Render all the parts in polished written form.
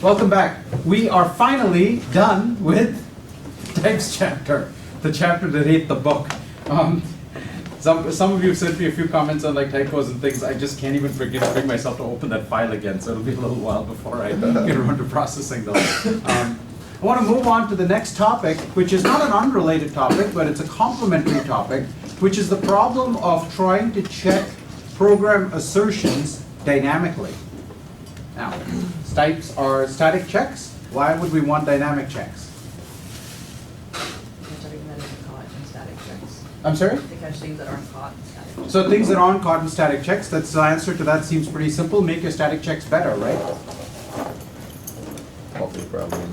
Welcome back. We are finally done with types chapter, the chapter that ate the book. Some of you have sent me a few comments on like typos and things. I just can't even bring myself to open that file again, so it'll be a little while before I get around to processing those. I want to move on to the next topic, which is not an unrelated topic, but it's a complementary topic, which is the problem of trying to check program assertions dynamically. Now, types are static checks. Why would we want dynamic checks? I'm sorry? To catch things that aren't caught in static checks. So things that aren't caught in static checks, that's the answer to that seems pretty simple. Make your static checks better, right? Probably.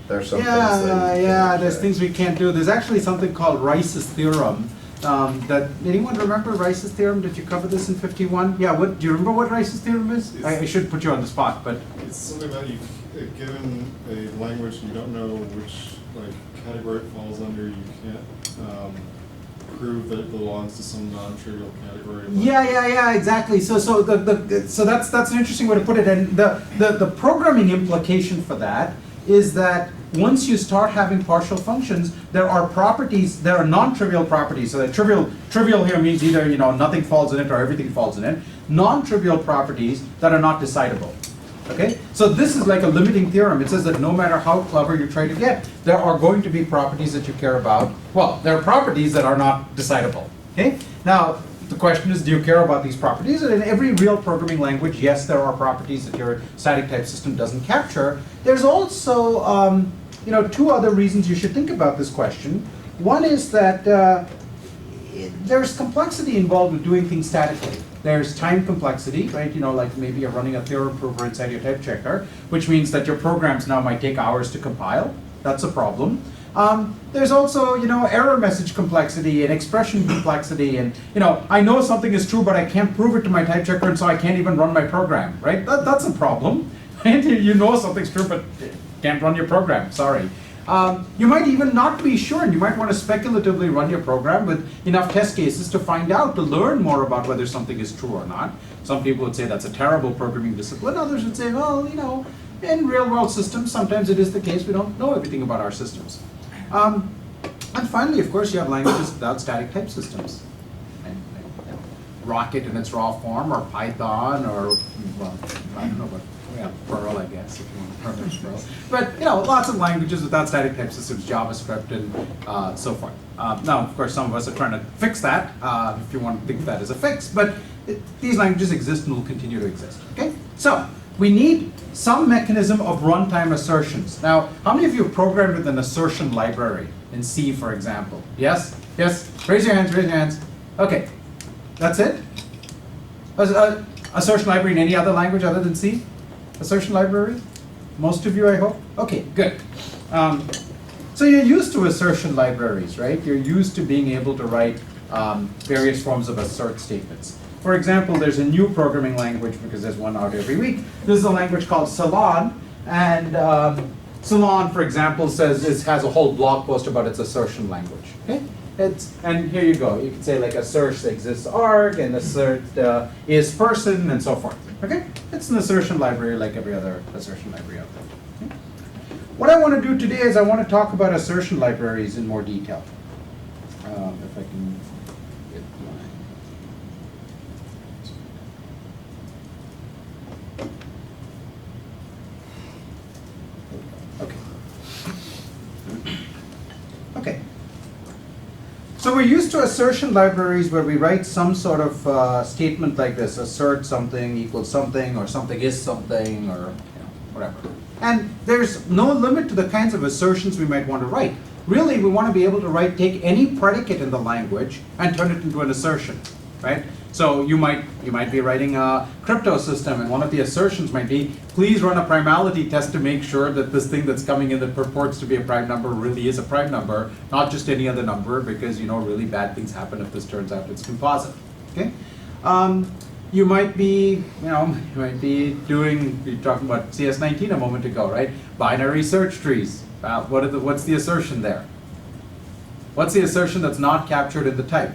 There's some things that there's things we can't do. There's actually something called Rice's theorem. Anyone remember Rice's theorem? Did you cover this in 51? Yeah, do you remember what Rice's theorem is? I should put you on the spot, but. It's something that given a language you don't know which category it falls under, you can't prove that it belongs to some non-trivial category. Yeah, exactly. So that's an interesting way to put it. And the programming implication for that is that once you start having partial functions, there are properties, there are non-trivial properties. So that trivial here means either nothing falls in it or everything falls in it. Non-trivial properties that are not decidable. Okay? So this is like a limiting theorem. It says that no matter how clever you try to get, there are going to be properties that you care about. Well, there are properties that are not decidable. Okay? Now, the question is, do you care about these properties? And in every real programming language, yes, there are properties that your static type system doesn't capture. There's also two other reasons you should think about this question. One is that there's complexity involved with doing things statically. There's time complexity, right? Like maybe you're running a theorem prover inside your type checker, which means that your programs now might take hours to compile. That's a problem. There's also, error message complexity and expression complexity, and I know something is true, but I can't prove it to my type checker, and so I can't even run my program, right? That's a problem. Right? You know something's true, but can't run your program. Sorry. You might even not be sure, and you might want to speculatively run your program with enough test cases to find out, to learn more about whether something is true or not. Some people would say that's a terrible programming discipline. Others would say, well, in real-world systems, sometimes it is the case we don't know everything about our systems. And finally, of course, you have languages without static type systems. Rocket in its raw form, or Python, or, well, I don't know what. Yeah, Perl, I guess, if you want to program Perl. But, lots of languages without static type systems, JavaScript and so forth. Now, of course, some of us are trying to fix that, if you want to think of that as a fix, but these languages exist and will continue to exist, okay? So, we need some mechanism of runtime assertions. Now, how many of you have programmed with an assertion library in C, for example? Yes? Yes? Raise your hands, Okay, that's it? Assertion library in any other language other than C? Assertion library? Most of you, I hope? Okay, good. So you're used to assertion libraries, right? You're used to being able to write various forms of assert statements. For example, there's a new programming language, because there's one out every week. This is a language called Salon, and Salon, for example, has a whole blog post about its assertion language. Okay? And here you go. You can say like assert exists arg, and assert is person, and so forth. Okay? It's an assertion library like every other assertion library out there. Okay? What I want to do today is I want to talk about assertion libraries in more detail. If I can get my... Okay. So we're used to assertion libraries where we write some sort of statement like this: assert something equals something, or something is something, or whatever. And there's no limit to the kinds of assertions we might want to write. Really, we want to be able to take any predicate in the language and turn it into an assertion, right? So you might be writing a crypto system, and one of the assertions might be, please run a primality test to make sure that this thing that's coming in that purports to be a prime number really is a prime number, not just any other number, because really bad things happen if this turns out it's composite. Okay? You might be, we were talking about CS19 a moment ago, right? Binary search trees. What's the assertion there? What's the assertion that's not captured in the type?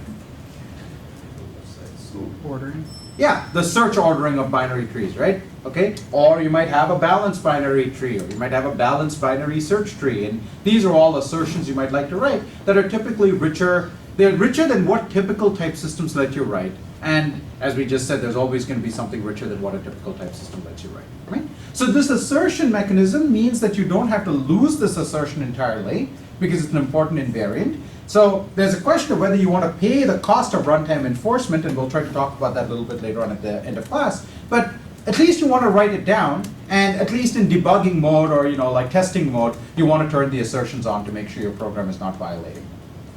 Ordering. Yeah, the search ordering of binary trees, right? Okay, or you might have a balanced binary tree, or you might have a balanced binary search tree, and these are all assertions you might like to write that are typically richer. They're richer than what typical type systems let you write, and as we just said, there's always going to be something richer than what a typical type system lets you write, right? So this assertion mechanism means that you don't have to lose this assertion entirely because it's an important invariant. So there's a question of whether you want to pay the cost of runtime enforcement, and we'll try to talk about that a little bit later on at the end of class. But at least you want to write it down, and at least in debugging mode or like testing mode, you want to turn the assertions on to make sure your program is not violating.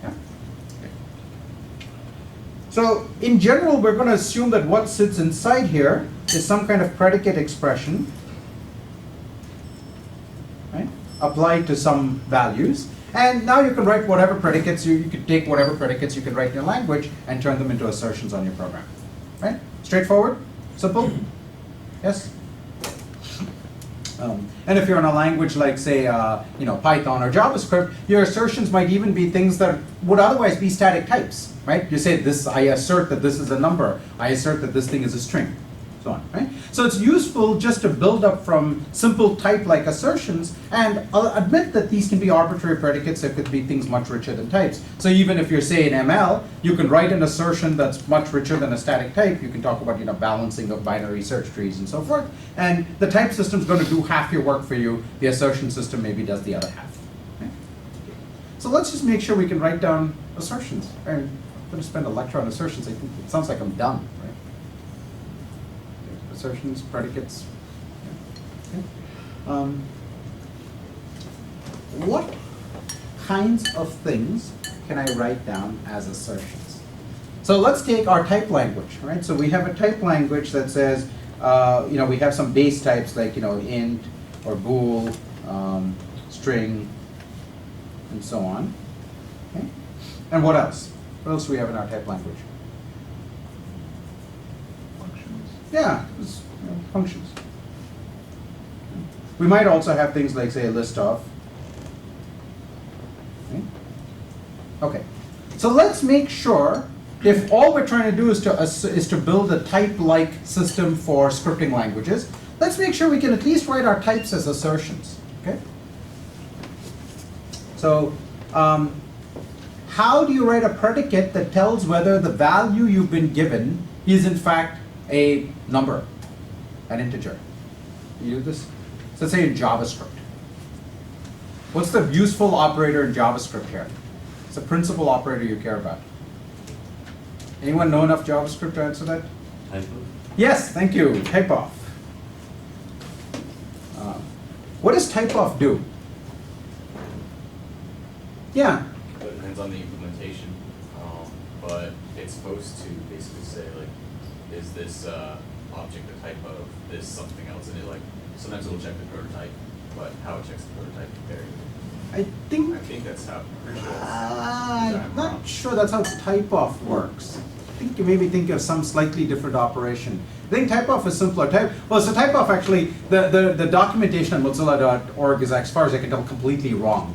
Yeah? Okay. So in general, we're going to assume that what sits inside here is some kind of predicate expression, right, applied to some values. And now you can write whatever predicates, you can take whatever predicates you can write in your language and turn them into assertions on your program. Right? Straightforward? Simple? Yes? And if you're in a language like, say, Python or JavaScript, your assertions might even be things that would otherwise be static types. Right? You say, I assert that this is a number. I assert that this thing is a string. So on, right? So it's useful just to build up from simple type-like assertions, and I'll admit that these can be arbitrary predicates. There could be things much richer than types. So even if you're, say, in ML, you can write an assertion that's much richer than a static type. You can talk about balancing of binary search trees and so forth. And the type system's going to do half your work for you. The assertion system maybe does the other half. Okay? So let's just make sure we can write down assertions. I'm going to spend a lecture on assertions. I think it sounds like I'm done. Assertions, predicates. Okay. What kinds of things can I write down as assertions? So let's take our type language, right? So we have a type language that says, we have some base types like, int or bool, string, and so on. Okay. And what else? What else do we have in our type language? Yeah, functions. We might also have things like, say, a list of. Okay, so let's make sure if all we're trying to do is to build a type-like system for scripting languages, let's make sure we can at least write our types as assertions. Okay. So, how do you write a predicate that tells whether the value you've been given is in fact a number, an integer? You do this? So let's say in JavaScript. What's the useful operator in JavaScript here? It's a principal operator you care about. Anyone know enough JavaScript to answer that? Type of? Yes, thank you. Typeof. What does typeof do? Yeah. It depends on the implementation, but it's supposed to basically say, like, is this object a type of this something else? And it, like, sometimes it will check the prototype, but how it checks the prototype can vary. I think that's how, pretty sure I'm not sure that's how typeof works. I think you maybe think of some slightly different operation. I think typeof is simpler. So typeof actually, the documentation on Mozilla.org is, as far as I can tell, completely wrong.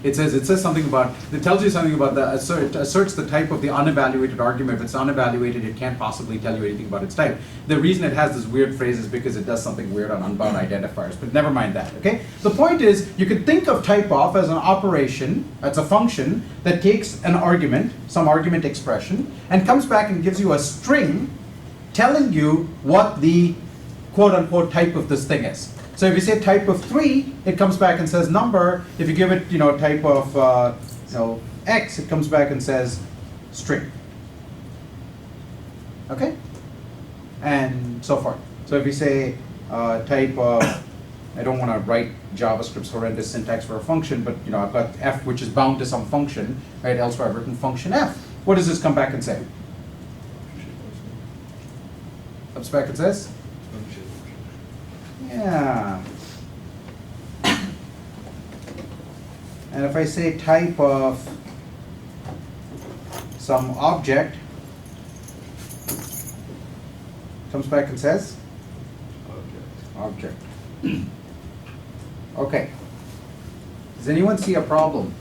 It says something about, it tells you something about asserts the type of the unevaluated argument. If it's unevaluated, it can't possibly tell you anything about its type. The reason it has this weird phrase is because it does something weird on unbound identifiers, but never mind that, okay? The point is, you could think of typeof as an operation, as a function, that takes an argument, some argument expression, and comes back and gives you a string telling you what the quote-unquote type of this thing is. So if you say type of 3, it comes back and says number. If you give it, type of, X, it comes back and says string. Okay? And so forth. So if you say type of, I don't want to write JavaScript's horrendous syntax for a function, but I've got f which is bound to some function, right? Elsewhere I've written function f. What does this come back and say? Comes back and says? Yeah. And if I say type of some object, comes back and says? Object. Okay. Does anyone see a problem?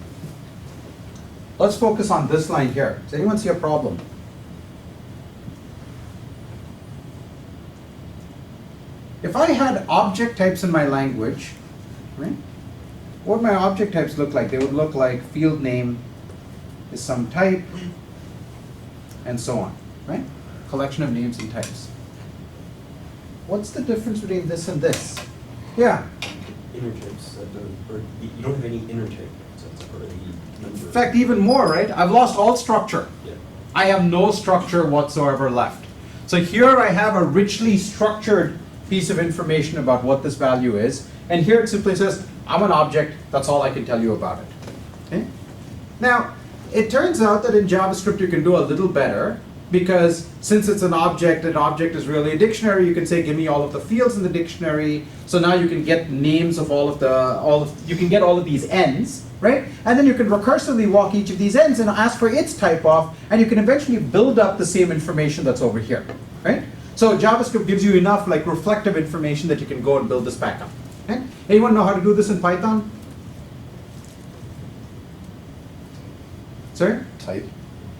Let's focus on this line here. Does anyone see a problem? if I had object types in my language, right? What would my object types look like? They would look like field name is some type, and so on, right? Collection of names and types. What's the difference between this and this? Yeah. Inner types that don't, or you don't have any inner type, so it's or any number. In fact, even more, right? I've lost all structure. Yeah. I have no structure whatsoever left. So here I have a richly structured piece of information about what this value is, and here it simply says, I'm an object, that's all I can tell you about it. Okay? Now, it turns out that in JavaScript you can do a little better, because since it's an object is really a dictionary, you can say, give me all of the fields in the dictionary, so now you can get names of you can get all of these ends, right? And then you can recursively walk each of these ends and ask for its type of, and you can eventually build up the same information that's over here, right? So JavaScript gives you enough like reflective information that you can go and build this back up. Okay? Anyone know how to do this in Python? Sorry? Type.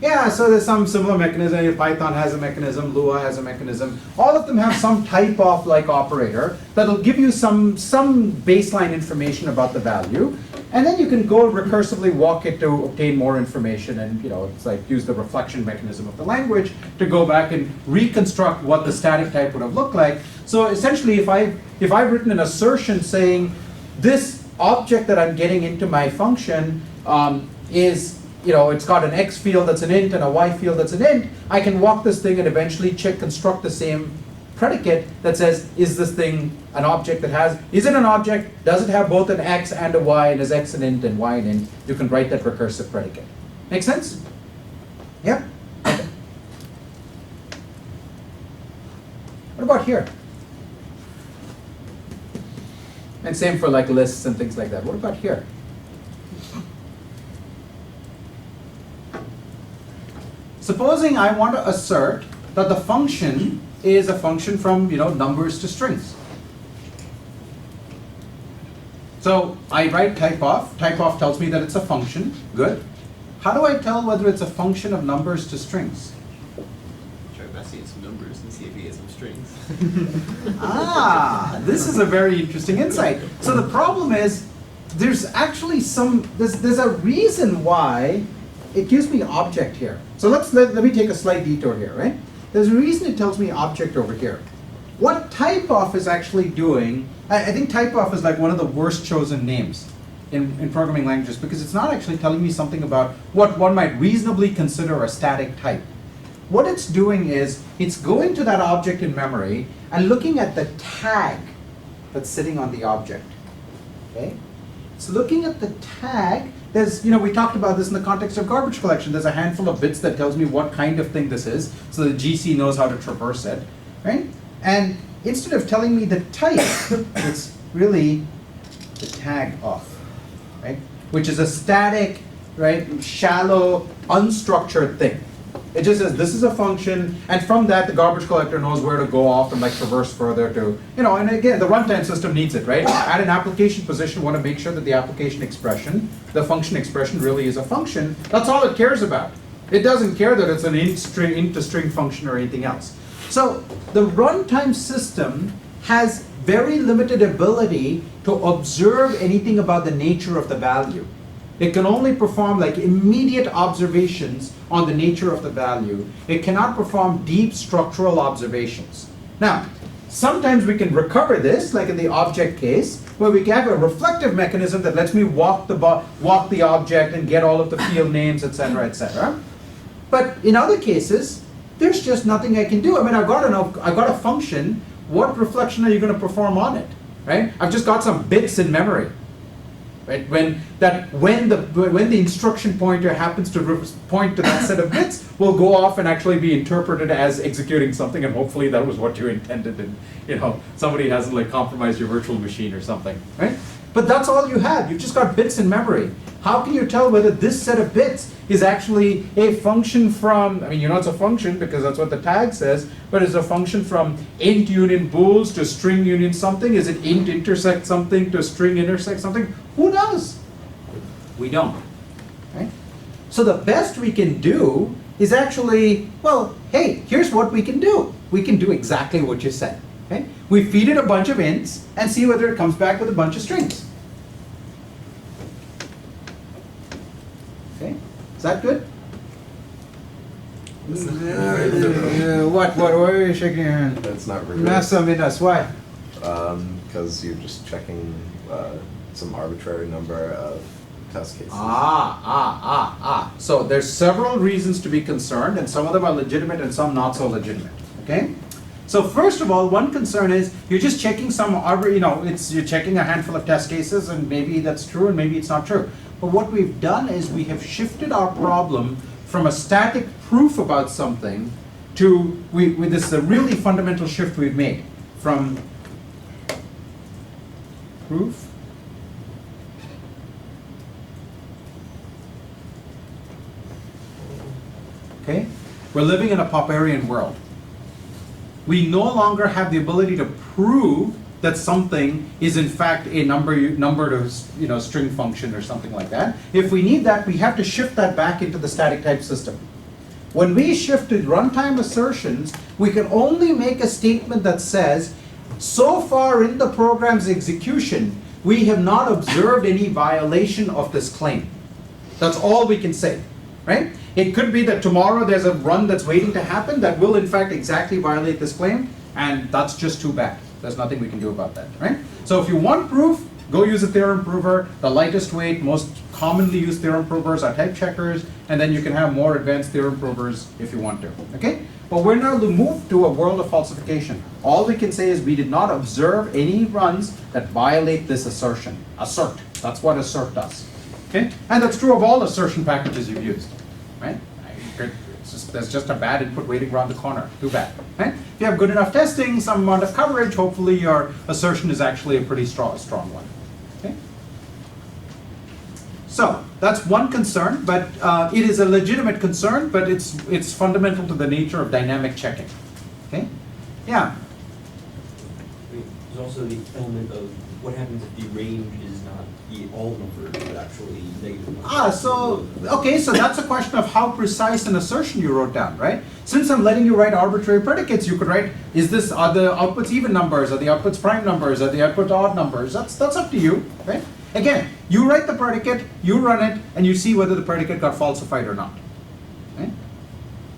Yeah, so there's some similar mechanism. Python has a mechanism, Lua has a mechanism. All of them have some type of like operator that'll give you some baseline information about the value, and then you can go recursively walk it to obtain more information, and it's like use the reflection mechanism of the language to go back and reconstruct what the static type would have looked like. So essentially, if I've written an assertion saying this object that I'm getting into my function is it's got an X field that's an int and a Y field that's an int, I can walk this thing and eventually construct the same predicate that says, is this thing an object is it an object? Does it have both an X and a Y, and is X an int and Y an int? You can write that recursive predicate. Make sense? Yep. Okay. What about here? And same for like lists and things like that. What about here? Supposing I want to assert that the function is a function from numbers to strings. So I write type of. Type of tells me that it's a function. Good. How do I tell whether it's a function of numbers to strings? Try passing in some numbers and see if we get some strings. This is a very interesting insight. So the problem is, there's actually there's a reason why it gives me object here. So let me take a slight detour here, right? There's a reason it tells me object over here. What type of is actually doing, I think type of is like one of the worst chosen names in programming languages, because it's not actually telling me something about what one might reasonably consider a static type. What it's doing is, it's going to that object in memory and looking at the tag that's sitting on the object, okay? It's looking at the tag. There's, we talked about this in the context of garbage collection. There's a handful of bits that tells me what kind of thing this is, so the GC knows how to traverse it, right? And instead of telling me the type, it's really the tag of, right? Which is a static, right, shallow, unstructured thing. It just says this is a function, and from that the garbage collector knows where to go off and like traverse further to, and again, the runtime system needs it, right? At an application position, we want to make sure that the application expression, the function expression really is a function. That's all it cares about. It doesn't care that it's an int to string function or anything else. So the runtime system has very limited ability to observe anything about the nature of the value. It can only perform like immediate observations on the nature of the value. It cannot perform deep structural observations. Now, sometimes we can recover this, like in the object case, where we have a reflective mechanism that lets me walk the object and get all of the field names, etc., etc. But in other cases, there's just nothing I can do. I mean, I've got a function. What reflection are you going to perform on it, right? I've just got some bits in memory. Right? When the instruction pointer happens to point to that set of bits, will go off and actually be interpreted as executing something, and hopefully that was what you intended, and somebody hasn't like compromised your virtual machine or something, right? But that's all you have. You've just got bits in memory. How can you tell whether this set of bits is actually a function from, it's a function because that's what the tag says, but it's a function from int union bools to string union something? Is it int intersect something to string intersect something? Who knows? We don't, right? So the best we can do is actually, well, hey, here's what we can do. We can do exactly what you said. Okay? We feed it a bunch of ints and see whether it comes back with a bunch of strings. Okay? Is that good? What are you shaking your hand? That's not rigorous. Massa minas, why? Because you're just checking some arbitrary number of test cases. So there's several reasons to be concerned, and some of them are legitimate and some not so legitimate. Okay? So first of all, one concern is you're just checking you're checking a handful of test cases, and maybe that's true and maybe it's not true. But what we've done is we have shifted our problem from a static proof about something to this is a really fundamental shift we've made from proof okay? We're living in a Popperian world. We no longer have the ability to prove that something is in fact a numbered string function or something like that. If we need that, we have to shift that back into the static type system. When we shifted runtime assertions, we can only make a statement that says, so far in the program's execution, we have not observed any violation of this claim. That's all we can say, right? It could be that tomorrow there's a run that's waiting to happen that will in fact exactly violate this claim, and that's just too bad. There's nothing we can do about that, right? So if you want proof, go use a theorem prover. The lightest weight, most commonly used theorem provers are type checkers, and then you can have more advanced theorem provers if you want to, okay? But we're now moved to a world of falsification. All we can say is we did not observe any runs that violate this assertion. Assert, that's what assert does, okay? And that's true of all assertion packages you've used, right? There's just a bad input waiting around the corner. Too bad. Right? If you have good enough testing, some amount of coverage, hopefully your assertion is actually a pretty strong one. Okay? So that's one concern, but it is a legitimate concern, but it's fundamental to the nature of dynamic checking. Okay? Yeah. There's also the element of what happens if the range is not the all number, but actually negative. So that's a question of how precise an assertion you wrote down, right? Since I'm letting you write arbitrary predicates, you could write, are the outputs even numbers, are the outputs prime numbers, are the outputs odd numbers? That's up to you, right? Again, you write the predicate, you run it, and you see whether the predicate got falsified or not. Right?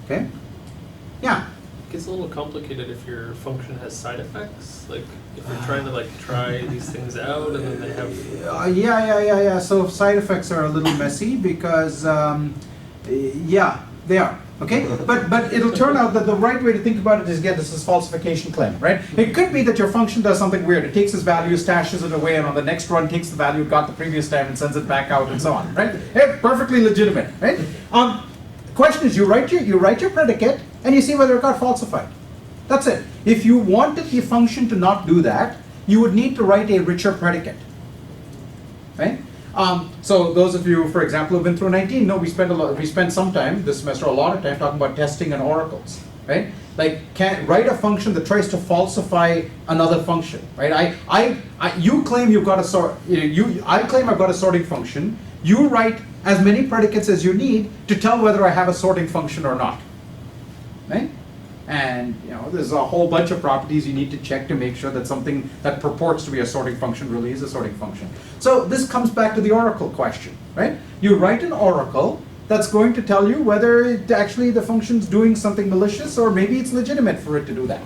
Okay? Yeah. It gets a little complicated if your function has side effects. Like if you're trying to try these things out and then they have. Yeah. So side effects are a little messy because they are. Okay, but it'll turn out that the right way to think about it is, again, this is falsification claim, right? It could be that your function does something weird. It takes this value, stashes it away, and on the next run takes the value it got the previous time and sends it back out, and so on, right? Hey, perfectly legitimate, right? The question is, you write your predicate, and you see whether it got falsified. That's it. If you wanted the function to not do that, you would need to write a richer predicate, right? So those of you, for example, who've been through 19 know we spent some time this semester, a lot of time talking about testing and oracles, right? Like, write a function that tries to falsify another function, right? You claim you've got a sort, I claim I've got a sorting function. You write as many predicates as you need to tell whether I have a sorting function or not, right? And there's a whole bunch of properties you need to check to make sure that something that purports to be a sorting function really is a sorting function. So this comes back to the oracle question, right? You write an oracle that's going to tell you whether actually the function's doing something malicious or maybe it's legitimate for it to do that.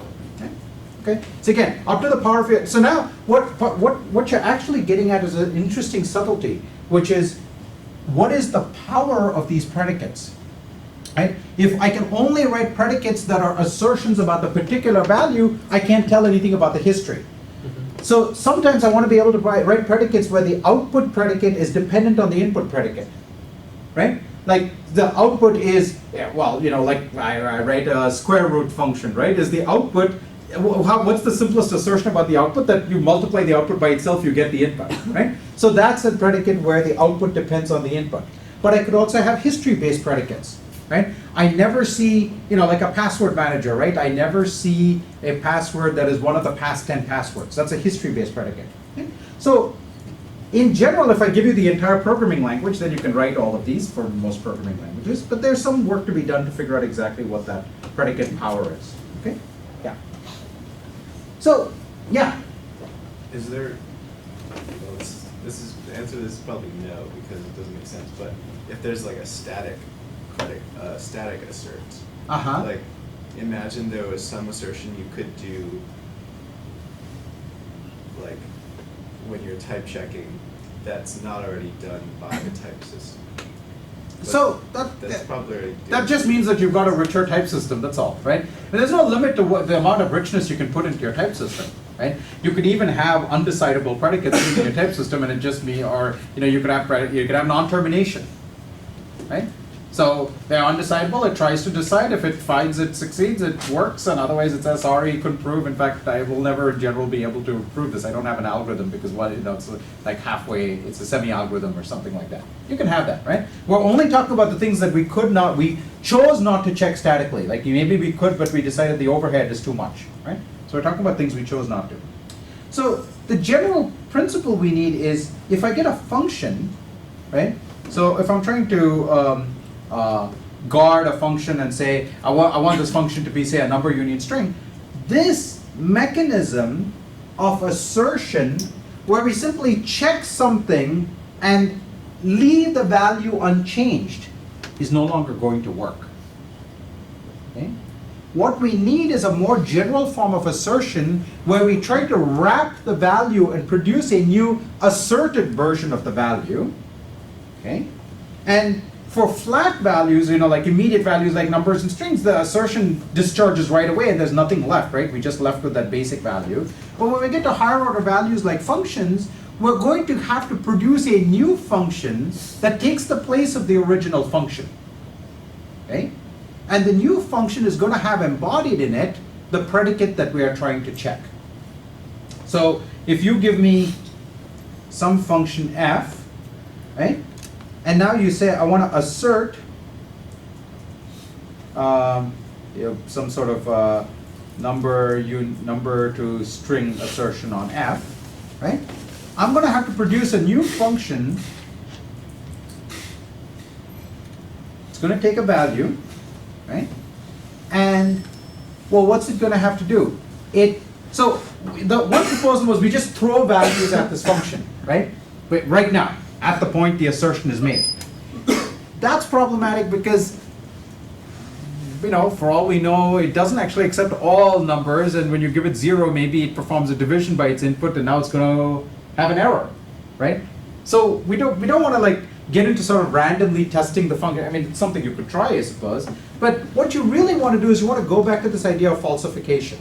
Okay? So again, up to the power of it. So now what you're actually getting at is an interesting subtlety, which is what is the power of these predicates? Right? If I can only write predicates that are assertions about the particular value, I can't tell anything about the history. So sometimes I want to be able to write predicates where the output predicate is dependent on the input predicate, right? Like the output is, like I write a square root function, right? Is the output, what's the simplest assertion about the output? That you multiply the output by itself, you get the input, right? So that's a predicate where the output depends on the input. But I could also have history-based predicates. Right? I never see, like a password manager, right? I never see a password that is one of the past 10 passwords. That's a history-based predicate. Okay? So in general, if I give you the entire programming language, then you can write all of these for most programming languages. But there's some work to be done to figure out exactly what that predicate power is. Okay? Yeah. So, yeah, Is there, well, this is, the answer to this is probably no, because it doesn't make sense, but if there's like a static static assert, uh-huh. like, imagine there was some assertion you could do, like, when you're type checking, that's not already done by the type system. But So that's probably already that just means that you've got a richer type system, that's all, right? And there's no limit to what the amount of richness you can put into your type system, right? You could even have undecidable predicates in your type system, and it just be, or you could have non-termination, right? So they're undecidable. It tries to decide. If it finds it succeeds, it works, and otherwise it says sorry, you couldn't prove. In fact, I will never in general be able to prove this. I don't have an algorithm because it's like halfway. It's a semi-algorithm or something like that. You can have that, right? We're only talking about the things that we could not. We chose not to check statically. Like maybe we could, but we decided the overhead is too much, right? So we're talking about things we chose not to. So the general principle we need is if I get a function, right? So if I'm trying to guard a function and say, I want this function to be, say, a number union string, this mechanism of assertion where we simply check something and leave the value unchanged is no longer going to work. Okay? What we need is a more general form of assertion where we try to wrap the value and produce a new asserted version of the value. Okay? And for flat values, like immediate values like numbers and strings, the assertion discharges right away and there's nothing left, right? We just left with that basic value. But when we get to higher order values like functions, we're going to have to produce a new function that takes the place of the original function. Okay? And the new function is going to have embodied in it the predicate that we are trying to check. So if you give me some function f, right? And now you say, I want to assert some sort of number to string assertion on f, right? I'm going to have to produce a new function. It's going to take a value, right? And, well, what's it going to have to do? So the one proposal was we just throw values at this function, right? But right now, at the point the assertion is made. That's problematic because, for all we know, it doesn't actually accept all numbers, and when you give it 0, maybe it performs a division by its input, and now it's going to have an error, right? So we don't want to get into sort of randomly testing the function. I mean, it's something you could try, I suppose. But what you really want to do is you want to go back to this idea of falsification.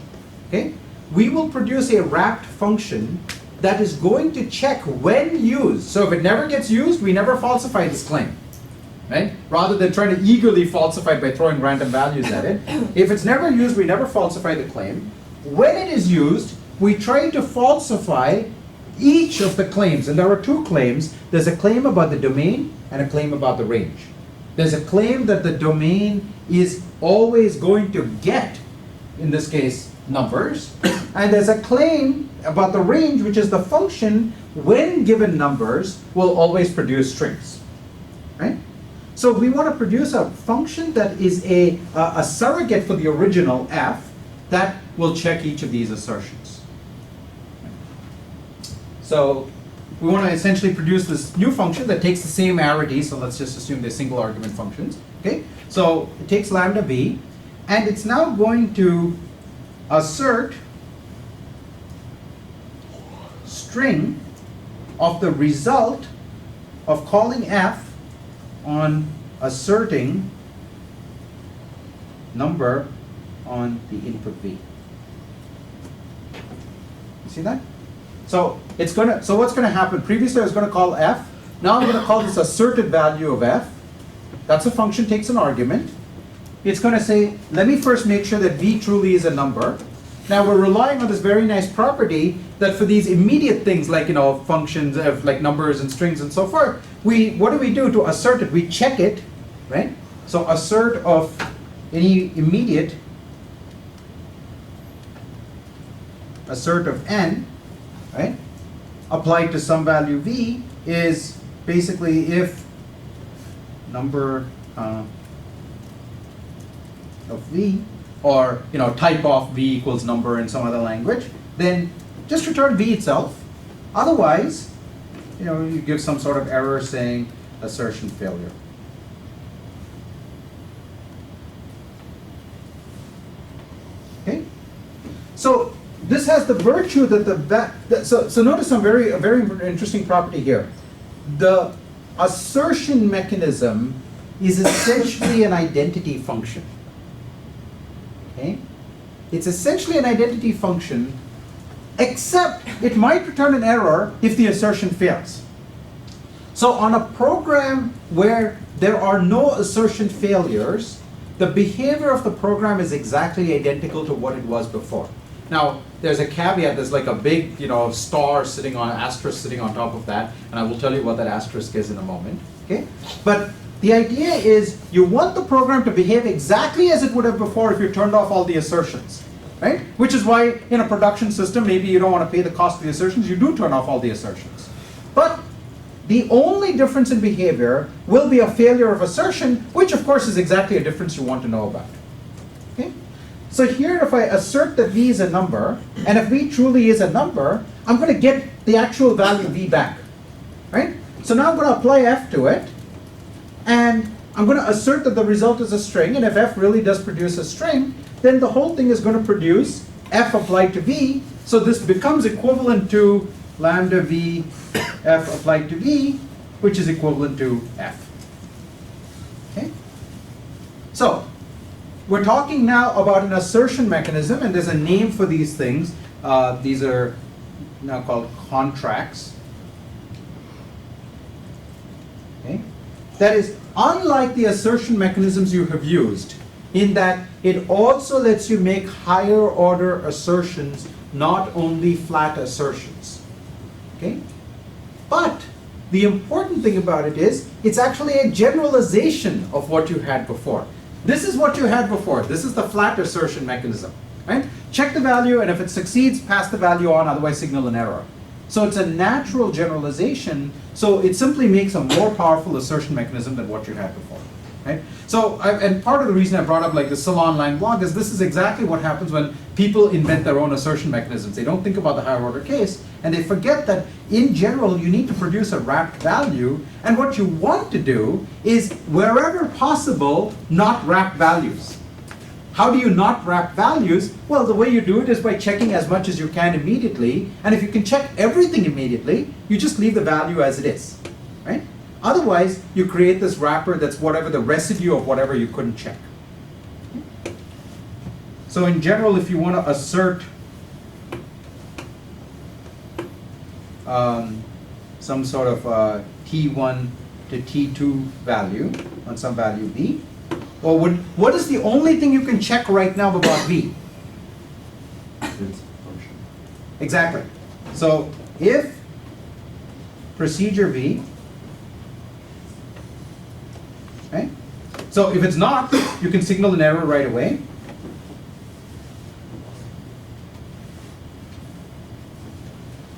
Okay? We will produce a wrapped function that is going to check when used. So if it never gets used, we never falsify this claim, right? Rather than trying to eagerly falsify it by throwing random values at it. If it's never used, we never falsify the claim. When it is used, we try to falsify each of the claims. And there are two claims. There's a claim about the domain and a claim about the range. There's a claim that the domain is always going to get, in this case, numbers. And there's a claim about the range, which is the function, when given numbers, will always produce strings, right? So we want to produce a function that is a surrogate for the original f that will check each of these assertions. So we want to essentially produce this new function that takes the same arity, so let's just assume they're single argument functions, okay? So it takes lambda b, and it's now going to assert string of the result of calling f on asserting number on the input v. You see that? So what's gonna happen? Previously I was gonna call f. Now I'm gonna call this asserted value of f. That's a function, takes an argument. It's gonna say, let me first make sure that v truly is a number. Now we're relying on this very nice property that for these immediate things like functions of like numbers and strings and so forth, what do we do to assert it? We check it, right? So assert of any immediate assert of n, right? Applied to some value v is basically if number of v, or type of v equals number in some other language, then just return V itself. Otherwise, you give some sort of error saying assertion failure. Okay? So this has the virtue that so notice a very interesting property here. The assertion mechanism is essentially an identity function. Okay? It's essentially an identity function, except it might return an error if the assertion fails. So on a program where there are no assertion failures, the behavior of the program is exactly identical to what it was before. Now, there's a caveat, there's like a big, star sitting on, asterisk sitting on top of that, and I will tell you what that asterisk is in a moment, okay? But the idea is you want the program to behave exactly as it would have before if you turned off all the assertions, right? Which is why in a production system, maybe you don't want to pay the cost of the assertions, you do turn off all the assertions. But the only difference in behavior will be a failure of assertion, which of course is exactly a difference you want to know about. Okay? So here, if I assert that V is a number, and if V truly is a number, I'm going to get the actual value V back, right? So now I'm going to apply F to it, and I'm going to assert that the result is a string, and if F really does produce a string, then the whole thing is going to produce F applied to V, so this becomes equivalent to lambda V F applied to V, which is equivalent to F. Okay? So, we're talking now about an assertion mechanism, and there's a name for these things. These are now called contracts. Okay? That is unlike the assertion mechanisms you have used, in that it also lets you make higher order assertions, not only flat assertions. Okay? But the important thing about it is it's actually a generalization of what you had before. This is what you had before. This is the flat assertion mechanism. Right? Check the value, and if it succeeds, pass the value on, otherwise signal an error. So it's a natural generalization, so it simply makes a more powerful assertion mechanism than what you had before. Right? So, and part of the reason I brought up like the Salon line blog is this is exactly what happens when people invent their own assertion mechanisms. They don't think about the higher order case, and they forget that in general you need to produce a wrapped value, and what you want to do is, wherever possible, not wrap values. How do you not wrap values? Well, the way you do it is by checking as much as you can immediately, and if you can check everything immediately, you just leave the value as it is, right? Otherwise, you create this wrapper that's whatever the residue of whatever you couldn't check. So in general, if you want to assert some sort of T1 to T2 value on some value V, well, what is the only thing you can check right now about V? Exactly. So if procedure V, right? So if it's not, you can signal an error right away.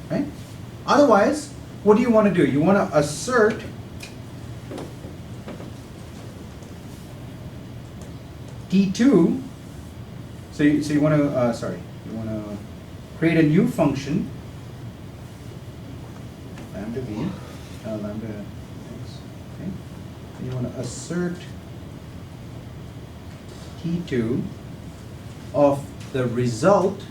Right? Otherwise, what do you want to do? You want to assert T2. So you want to you want to create a new function, lambda V, lambda x. Okay. And you want to assert T2 of the result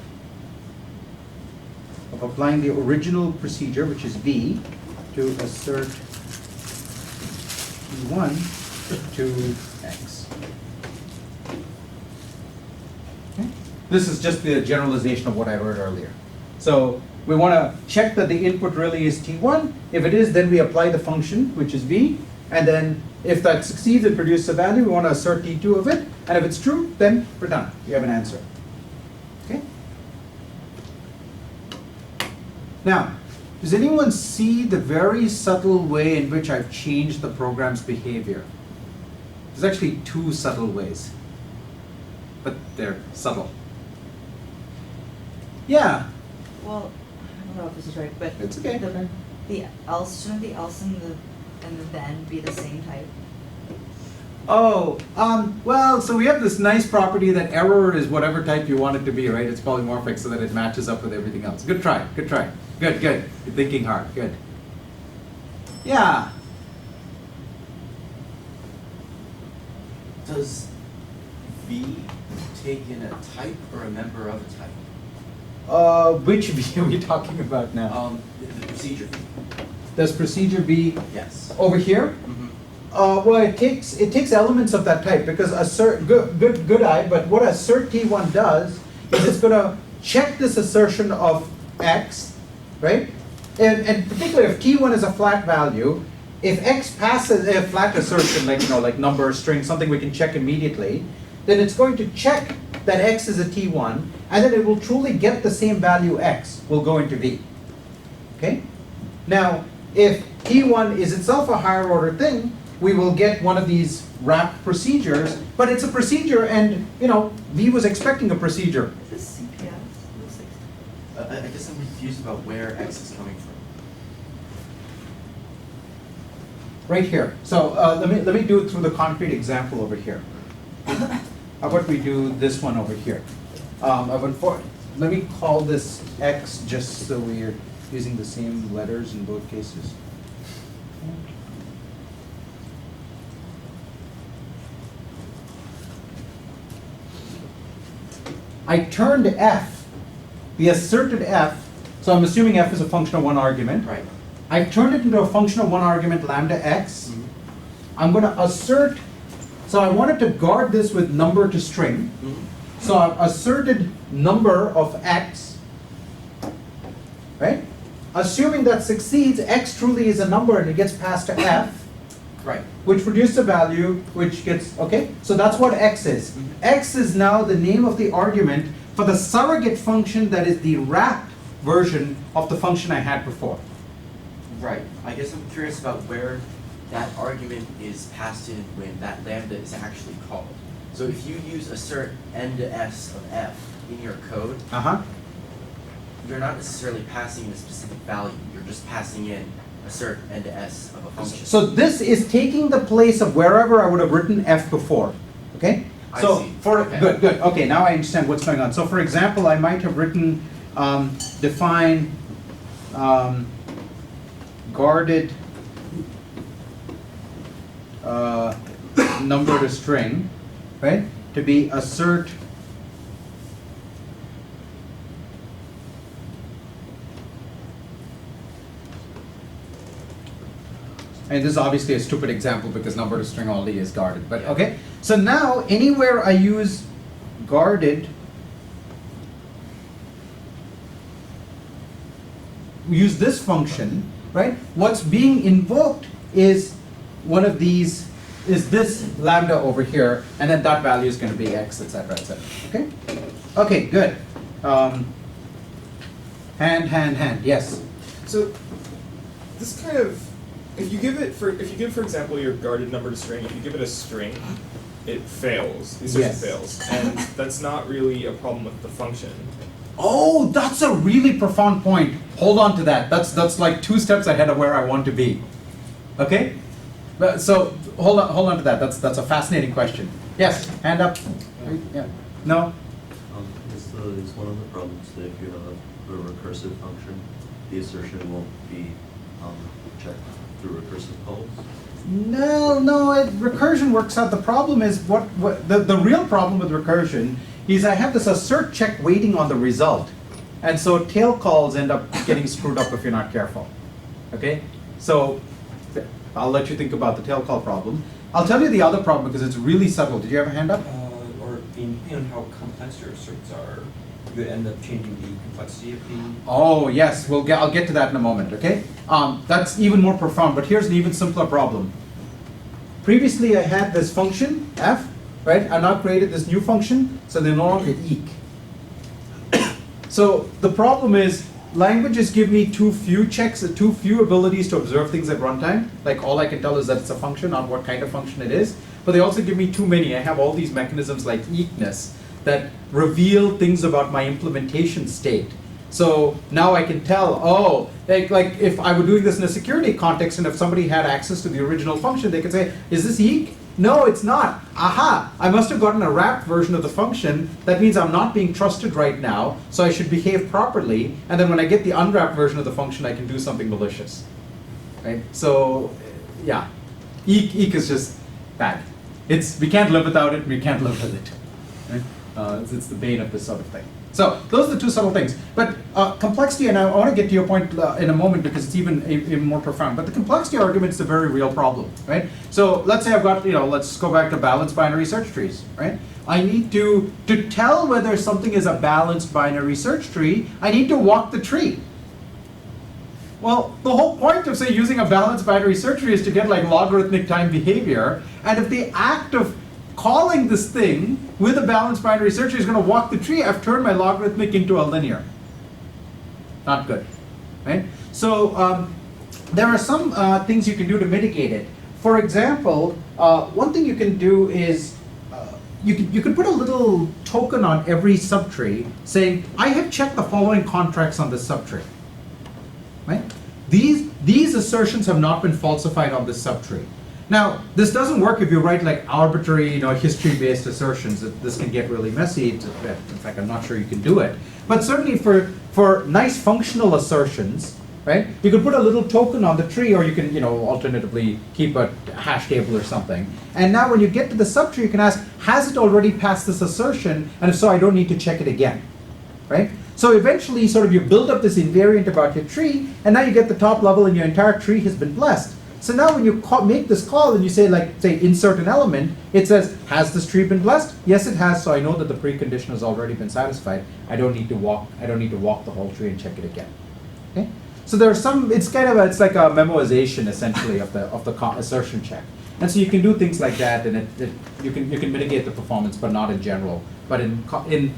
of applying the original procedure, which is V, to assert T1 to x. Okay. This is just the generalization of what I wrote earlier. So we want to check that the input really is T1. If it is, then we apply the function, which is V, and then if that succeeds, it produces a value. We want to assert T2 of it, and if it's true, then we're done. We have an answer. Okay? Now, does anyone see the very subtle way in which I've changed the program's behavior? There's actually two subtle ways, but they're subtle. Yeah. Well, I don't know if this is right, but It's okay. The else, shouldn't the else and the then be the same type? Oh, well, so we have this nice property that error is whatever type you want it to be, right? It's polymorphic so that it matches up with everything else. Good try, good try. Good, good. You're thinking hard, good. Yeah. Does V take in a type or a member of a type? Which V are we talking about now? The procedure V. Does procedure B Yes. over here? Mm-hmm. Well, it takes elements of that type because assert good eye. But what assert T1 does is it's going to check this assertion of X, right? And particularly if T1 is a flat value, if X passes a flat assertion like number, string, something we can check immediately, then it's going to check that X is a T1, and then it will truly get the same value X will go into V. Okay? Now, if T1 is itself a higher order thing, we will get one of these wrapped procedures, but it's a procedure and, V was expecting a procedure. Is this CPS? Looks like I guess I'm confused about where X is coming from. Right here. So let me do it through the concrete example over here. How about we do this one over here? Let me call this X just so we're using the same letters in both cases. I turned F, the asserted F, so I'm assuming F is a function of one argument. Right. I turned it into a function of one argument, lambda X. Mm-hmm. I'm going to assert, so I wanted to guard this with number to string. Mm-hmm. So I've asserted number of X, right? Assuming that succeeds, X truly is a number and it gets passed to F. Right. Which produces a value which gets, okay? So that's what X is. Mhm. X is now the name of the argument for the surrogate function that is the wrapped version of the function I had before. Right. I guess I'm curious about where that argument is passed in when that lambda is actually called. So if you use assert n to s of f in your code, Uh-huh. you're not necessarily passing in a specific value. You're just passing in assert n to s of a function. So this is taking the place of wherever I would have written F before, okay? I So see. for, Okay. good, okay, now I understand what's going on. So for example, I might have written, define guarded number to string, right? To be assert and this is obviously a stupid example because number to string only is guarded, but Yeah. okay. So now anywhere I use guarded, we use this function, right? What's being invoked is one of these, is this lambda over here, and then that value is going to be X, etc., etc. Okay? Okay, good. Hand, yes. So this kind of, if you give, for example, your guarded number to string, if you give it a string, it fails. The assertion Yes. fails, and that's not really a problem with the function. Oh, that's a really profound point. Hold on to that. That's like 2 steps ahead of where I want to be. Okay? So hold on to that. That's a fascinating question. Yes, hand up. Yeah. No? It's one of the problems that if you have a recursive function, the assertion won't be checked through recursive calls. No, recursion works out. The problem is the real problem with recursion is I have this assert check waiting on the result. And so tail calls end up getting screwed up if you're not careful. Okay? So I'll let you think about the tail call problem. I'll tell you the other problem because it's really subtle. Did you have a hand up? Or depending on how complex your asserts are, you end up changing the complexity of the. Oh yes, I'll get to that in a moment. Okay, that's even more profound. But here's an even simpler problem. Previously, I had this function f, right? I now created this new function, so they no longer eq. So the problem is languages give me too few checks, too few abilities to observe things at runtime. Like all I can tell is that it's a function, not what kind of function it is. But they also give me too many. I have all these mechanisms like eqness that reveal things about my implementation state. So now I can tell, oh, like if I were doing this in a security context and if somebody had access to the original function, they could say, is this eq? No, it's not. Aha, I must have gotten a wrapped version of the function. That means I'm not being trusted right now, so I should behave properly. And then when I get the unwrapped version of the function, I can do something malicious. Right? So, yeah, eek is just bad. We can't live without it, we can't live with it. Right? It's the bane of this sort of thing. So those are the two subtle things. But complexity, and I want to get to your point in a moment because it's even more profound. But the complexity argument is a very real problem, right? So let's say I've got, let's go back to balanced binary search trees, right? I need to tell whether something is a balanced binary search tree, I need to walk the tree. Well, the whole point of, say, using a balanced binary search tree is to get like logarithmic time behavior. And if the act of calling this thing with a balanced binary search tree is going to walk the tree, I've turned my logarithmic into a linear. Not good, right? So there are some things you can do to mitigate it. For example, one thing you can do is you can put a little token on every subtree saying, I have checked the following contracts on this subtree. Right? These assertions have not been falsified on this subtree. Now, this doesn't work if you write like arbitrary, history-based assertions. This can get really messy. In fact, I'm not sure you can do it. But certainly for nice functional assertions, right? You could put a little token on the tree, or you can, alternatively keep a hash table or something. And now when you get to the subtree, you can ask, has it already passed this assertion? And if so, I don't need to check it again, right? So eventually, sort of, you build up this invariant about your tree, and now you get the top level, and your entire tree has been blessed. So now when you make this call and you say, insert an element, it says, has this tree been blessed? Yes, it has, so I know that the precondition has already been satisfied. I don't need to walk the whole tree and check it again. Okay? So there are some, it's like a memoization, essentially, of the assertion check. And so you can do things like that, and you can mitigate the performance, but not in general. But in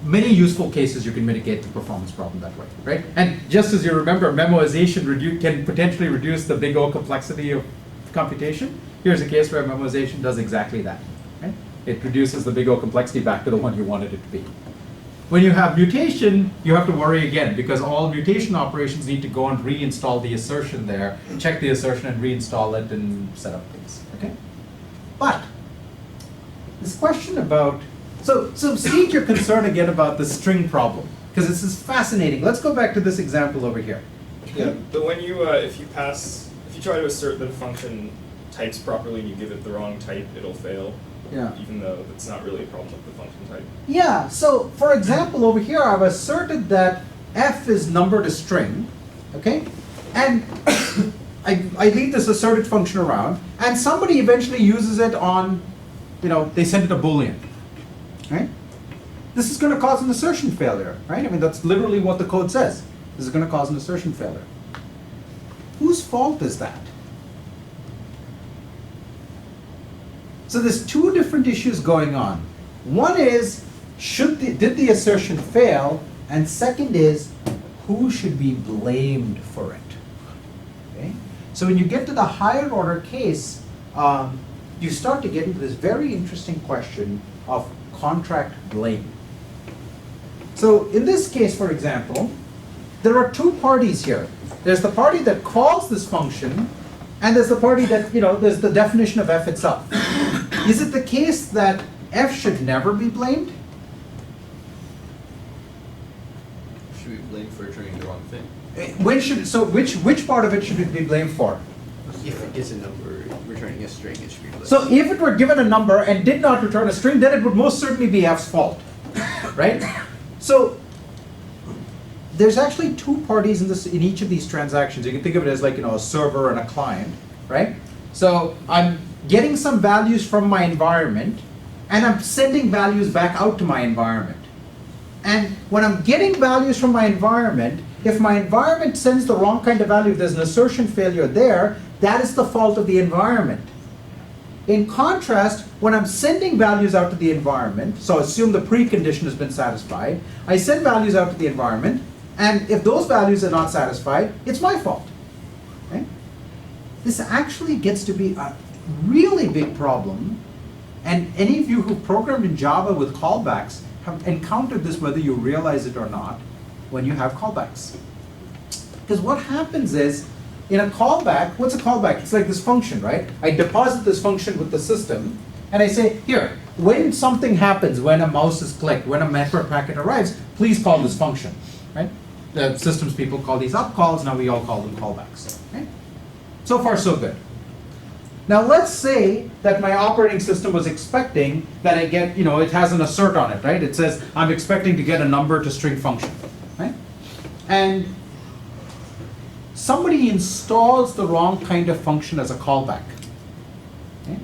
many useful cases, you can mitigate the performance problem that way, right? And just as you remember, memoization can potentially reduce the big O complexity of computation. Here's a case where memoization does exactly that, right? It reduces the big O complexity back to the one you wanted it to be. When you have mutation, you have to worry again, because all mutation operations need to go and reinstall the assertion there, check the assertion and reinstall it and set up things, okay? But this question about, so state your concern again about the string problem, because this is fascinating. Let's go back to this example over here. Yeah, but when you, if you try to assert that a function types properly and you give it the wrong type, it'll fail. Yeah. Even though it's not really a problem with the function type. Yeah, so for example, over here, I've asserted that f is numbered a string, okay? And I leave this asserted function around, and somebody eventually uses it on, they send it a Boolean, right? This is going to cause an assertion failure, right? I mean, that's literally what the code says. This is going to cause an assertion failure. Whose fault is that? So there's two different issues going on. One is, did the assertion fail? And second is, who should be blamed for it? Okay? So when you get to the higher order case, you start to get into this very interesting question of contract blame. So in this case, for example, there are two parties here. There's the party that calls this function, and there's the party that, there's the definition of f itself. Is it the case that f should never be blamed? Should be blamed for returning the wrong thing. Which part of it should it be blamed for? If it gets a number returning a string, it should be blamed. So if it were given a number and did not return a string, then it would most certainly be f's fault, right? So there's actually two parties in each of these transactions. You can think of it as like, a server and a client, right? So I'm getting some values from my environment, and I'm sending values back out to my environment. And when I'm getting values from my environment, if my environment sends the wrong kind of value, if there's an assertion failure there, that is the fault of the environment. In contrast, when I'm sending values out to the environment, so assume the precondition has been satisfied, I send values out to the environment, and if those values are not satisfied, it's my fault. Okay? This actually gets to be a really big problem, and any of you who programmed in Java with callbacks have encountered this, whether you realize it or not, when you have callbacks. Because what happens is, in a callback, what's a callback? It's like this function, right? I deposit this function with the system, and I say, here, when something happens, when a mouse is clicked, when a network packet arrives, please call this function, right? The systems people call these up calls, now we all call them callbacks, right? So far, so good. Now let's say that my operating system was expecting that I get, it has an assert on it, right? It says, I'm expecting to get a number to string function, right? And somebody installs the wrong kind of function as a callback. Okay?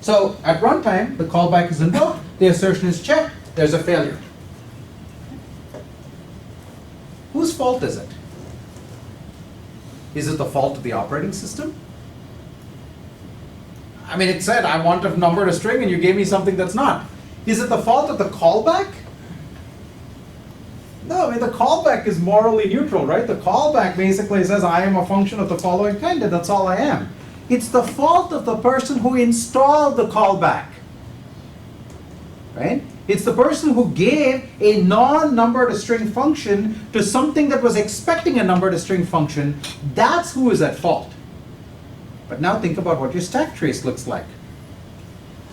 So at runtime, the callback is invoked, the assertion is checked, there's a failure. Whose fault is it? Is it the fault of the operating system? I mean, it said, I want a number to string, and you gave me something that's not. Is it the fault of the callback? No, I mean, the callback is morally neutral, right? The callback basically says, I am a function of the following kind, and that's all I am. It's the fault of the person who installed the callback, right? It's the person who gave a non-number to string function to something that was expecting a number to string function. That's who is at fault. But now think about what your stack trace looks like.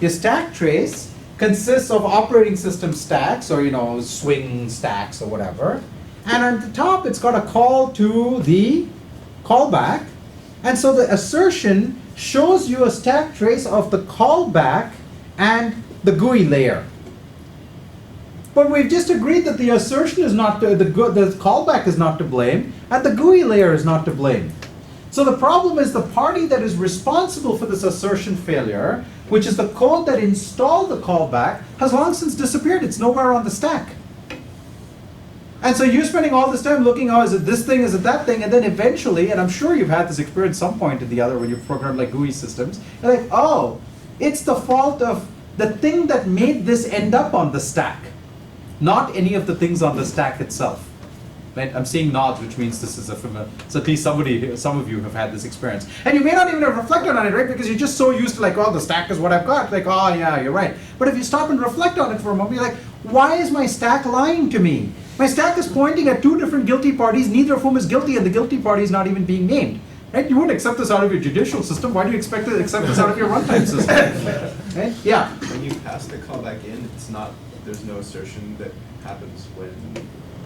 Your stack trace consists of operating system stacks, or swing stacks or whatever. And at the top, it's got a call to the callback. And so the assertion shows you a stack trace of the callback and the GUI layer. But we've just agreed that the assertion is not the callback is not to blame, and the GUI layer is not to blame. So the problem is the party that is responsible for this assertion failure, which is the code that installed the callback, has long since disappeared. It's nowhere on the stack. And so you're spending all this time looking, is it this thing, is it that thing, and then eventually, and I'm sure you've had this experience some point or the other when you've programmed like GUI systems, you're like, oh, it's the fault of the thing that made this end up on the stack, not any of the things on the stack itself. Right? I'm seeing nods, which means this is a familiar. So at least some of you have had this experience. And you may not even have reflected on it, right? Because you're just so used to the stack is what I've got. Like, oh yeah, you're right. But if you stop and reflect on it for a moment, you're like, why is my stack lying to me? My stack is pointing at two different guilty parties, neither of whom is guilty, and the guilty party is not even being named. Right? You wouldn't accept this out of your judicial system. Why do you expect to accept this out of your runtime system? Right? Yeah. When you pass the callback in, there's no assertion that happens when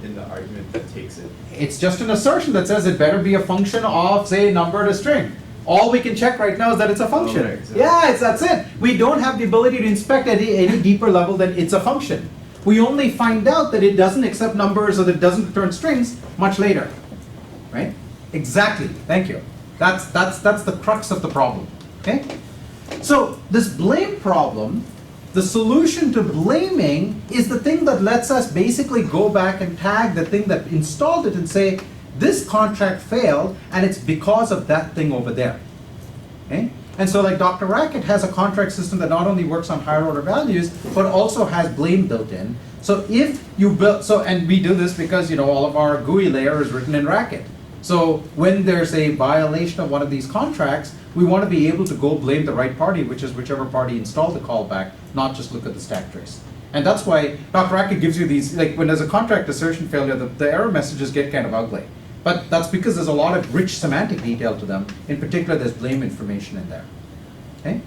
in the argument that takes it. It's just an assertion that says it better be a function of, say, number to string. All we can check right now is that it's a function. Oh, right, exactly. Yeah, that's it. We don't have the ability to inspect at any deeper level than it's a function. We only find out that it doesn't accept numbers or that it doesn't return strings much later. Right? Exactly. Thank you. That's the crux of the problem. Okay? So this blame problem, the solution to blaming is the thing that lets us basically go back and tag the thing that installed it and say, this contract failed, and it's because of that thing over there. Okay? And so like Dr. Racket has a contract system that not only works on higher order values, but also has blame built in. So if you build, and we do this because all of our GUI layer is written in Racket. So when there's a violation of one of these contracts, we want to be able to go blame the right party, which is whichever party installed the callback, not just look at the stack trace. And that's why Dr. Racket gives you these, like when there's a contract assertion failure, the error messages get kind of ugly. But that's because there's a lot of rich semantic detail to them. In particular, there's blame information in there. Okay?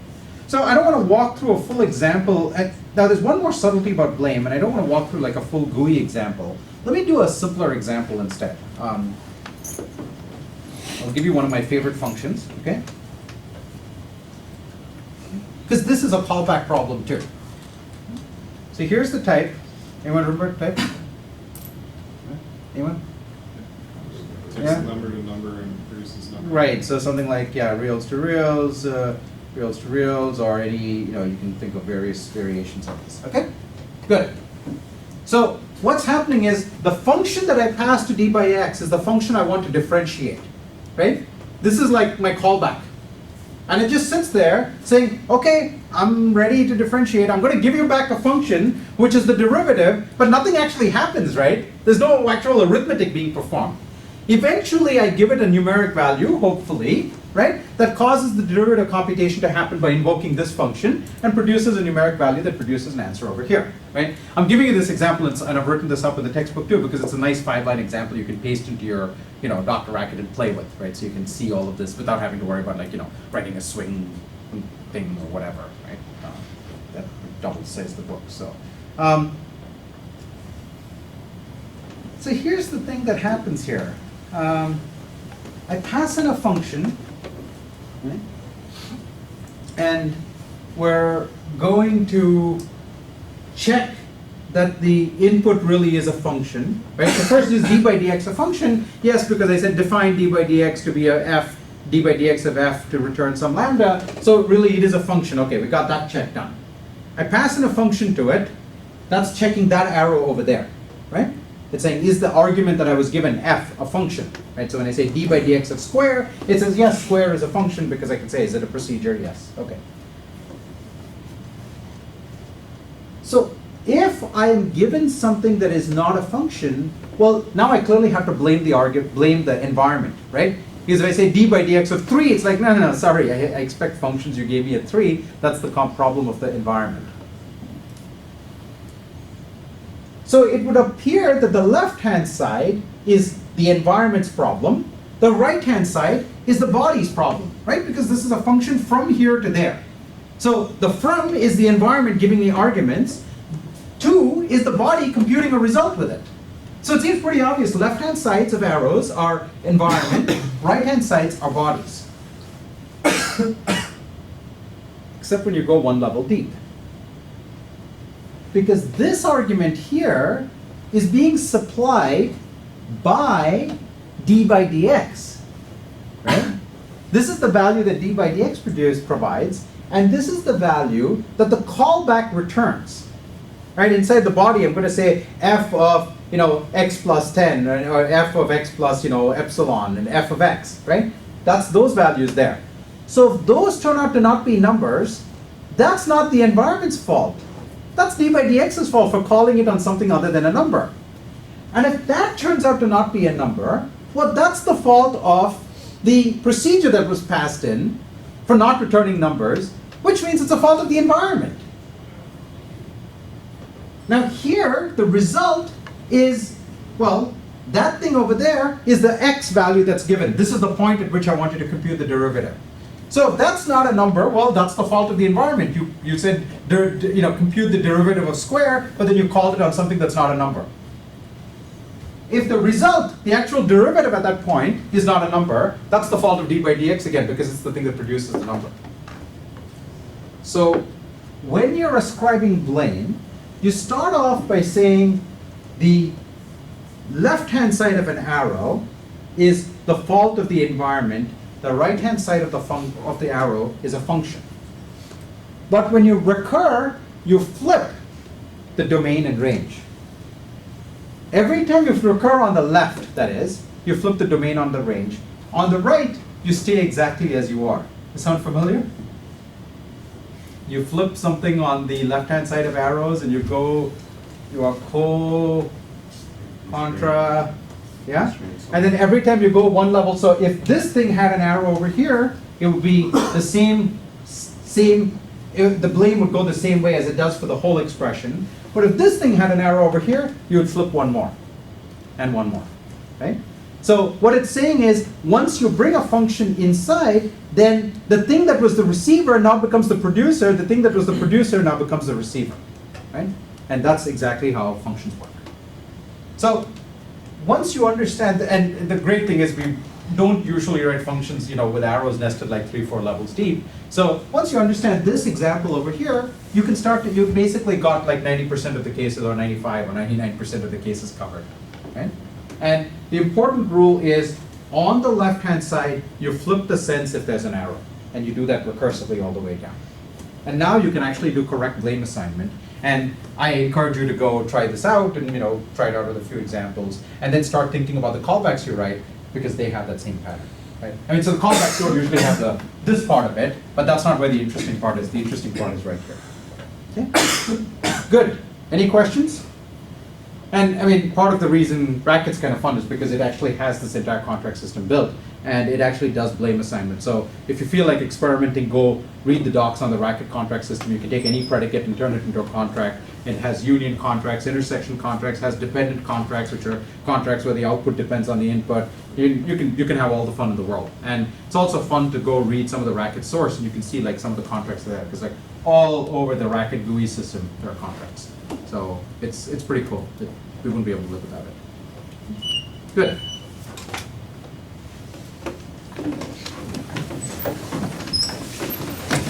So I don't want to walk through a full example. Now there's one more subtlety about blame, and I don't want to walk through like a full GUI example. Let me do a simpler example instead. I'll give you one of my favorite functions, okay? Because this is a callback problem too. So here's the type. Anyone remember type? Anyone? Takes Yeah. number to number and produces number. Right, so something like, reals to reals, or any, you can think of various variations of this. Okay? Good. So what's happening is the function that I pass to d by x is the function I want to differentiate. Right? This is like my callback. And it just sits there saying, okay, I'm ready to differentiate. I'm going to give you back a function, which is the derivative, but nothing actually happens, right? There's no actual arithmetic being performed. Eventually, I give it a numeric value, hopefully, right? That causes the derivative computation to happen by invoking this function and produces a numeric value that produces an answer over here, right? I'm giving you this example, and I've written this up in the textbook too, because it's a nice 5-line example you can paste into your, Dr. Racket and play with, right? So you can see all of this without having to worry about, like, writing a swing thing or whatever, right? That double says the book. So here's the thing that happens here. I pass in a function, right? And we're going to check that the input really is a function, right? So first is d by dx a function? Yes, because I said define d by dx to be a f, d by dx of f to return some lambda. So really it is a function. Okay, we got that check done. I pass in a function to it. That's checking that arrow over there, right? It's saying, is the argument that I was given f a function, right? So when I say d by dx of square, it says, yes, square is a function, because I can say, is it a procedure? Yes, okay. So if I'm given something that is not a function, well, now I clearly have to blame the environment, right? Because if I say d by dx of 3, it's like, no, sorry, I expect functions, you gave me a 3. That's the problem of the environment. So it would appear that the left-hand side is the environment's problem. The right-hand side is the body's problem, right? Because this is a function from here to there. So the from is the environment giving me arguments. To is the body computing a result with it. So it seems pretty obvious. Left-hand sides of arrows are environment. Right-hand sides are bodies. Except when you go one level deep. Because this argument here is being supplied by d by dx, right? This is the value that d by dx provides, and this is the value that the callback returns, right? Inside the body, I'm going to say f of x plus 10, or f of x plus epsilon, and f of x, right? That's those values there. So if those turn out to not be numbers, that's not the environment's fault. That's d by dx's fault for calling it on something other than a number. And if that turns out to not be a number, well, that's the fault of the procedure that was passed in for not returning numbers, which means it's a fault of the environment. Now here, the result is, well, that thing over there is the x value that's given. This is the point at which I want you to compute the derivative. So if that's not a number, well, that's the fault of the environment. You said, compute the derivative of square, but then you called it on something that's not a number. If the result, the actual derivative at that point, is not a number, that's the fault of d by dx again, because it's the thing that produces the number. So when you're ascribing blame, you start off by saying the left-hand side of an arrow is the fault of the environment. The right-hand side of the arrow is a function. But when you recur, you flip the domain and range. Every time you recur on the left, that is, you flip the domain on the range. On the right, you stay exactly as you are. Does that sound familiar? You flip something on the left-hand side of arrows and you are contra, yeah? And then every time you go one level, so if this thing had an arrow over here, it would be the same, the blame would go the same way as it does for the whole expression. But if this thing had an arrow over here, you would flip one more, and one more, right? So what it's saying is, once you bring a function inside, then the thing that was the receiver now becomes the producer, the thing that was the producer now becomes the receiver, right? And that's exactly how functions work. So once you understand, and the great thing is we don't usually write functions, with arrows nested like 3-4 levels deep. So once you understand this example over here, you can start to, you've basically got like 90% of the cases, or 95 or 99% of the cases covered, right? And the important rule is, on the left-hand side, you flip the sense if there's an arrow, and you do that recursively all the way down. And now you can actually do correct blame assignment. And I encourage you to go try this out and try it out with a few examples, and then start thinking about the callbacks you write, because they have that same pattern, right? I mean, so the callbacks don't usually have this part of it, but that's not where the interesting part is. The interesting part is right here. Okay? Good. Any questions? And I mean, part of the reason Racket's kind of fun is because it actually has this entire contract system built, and it actually does blame assignment. So if you feel like experimenting, go read the docs on the Racket contract system. You can take any predicate and turn it into a contract. It has union contracts, intersection contracts, has dependent contracts, which are contracts where the output depends on the input. You can have all the fun in the world. And it's also fun to go read some of the Racket source, and you can see like some of the contracts there, because like all over the Racket GUI system there are contracts. So it's pretty cool. We wouldn't be able to live without it. Good.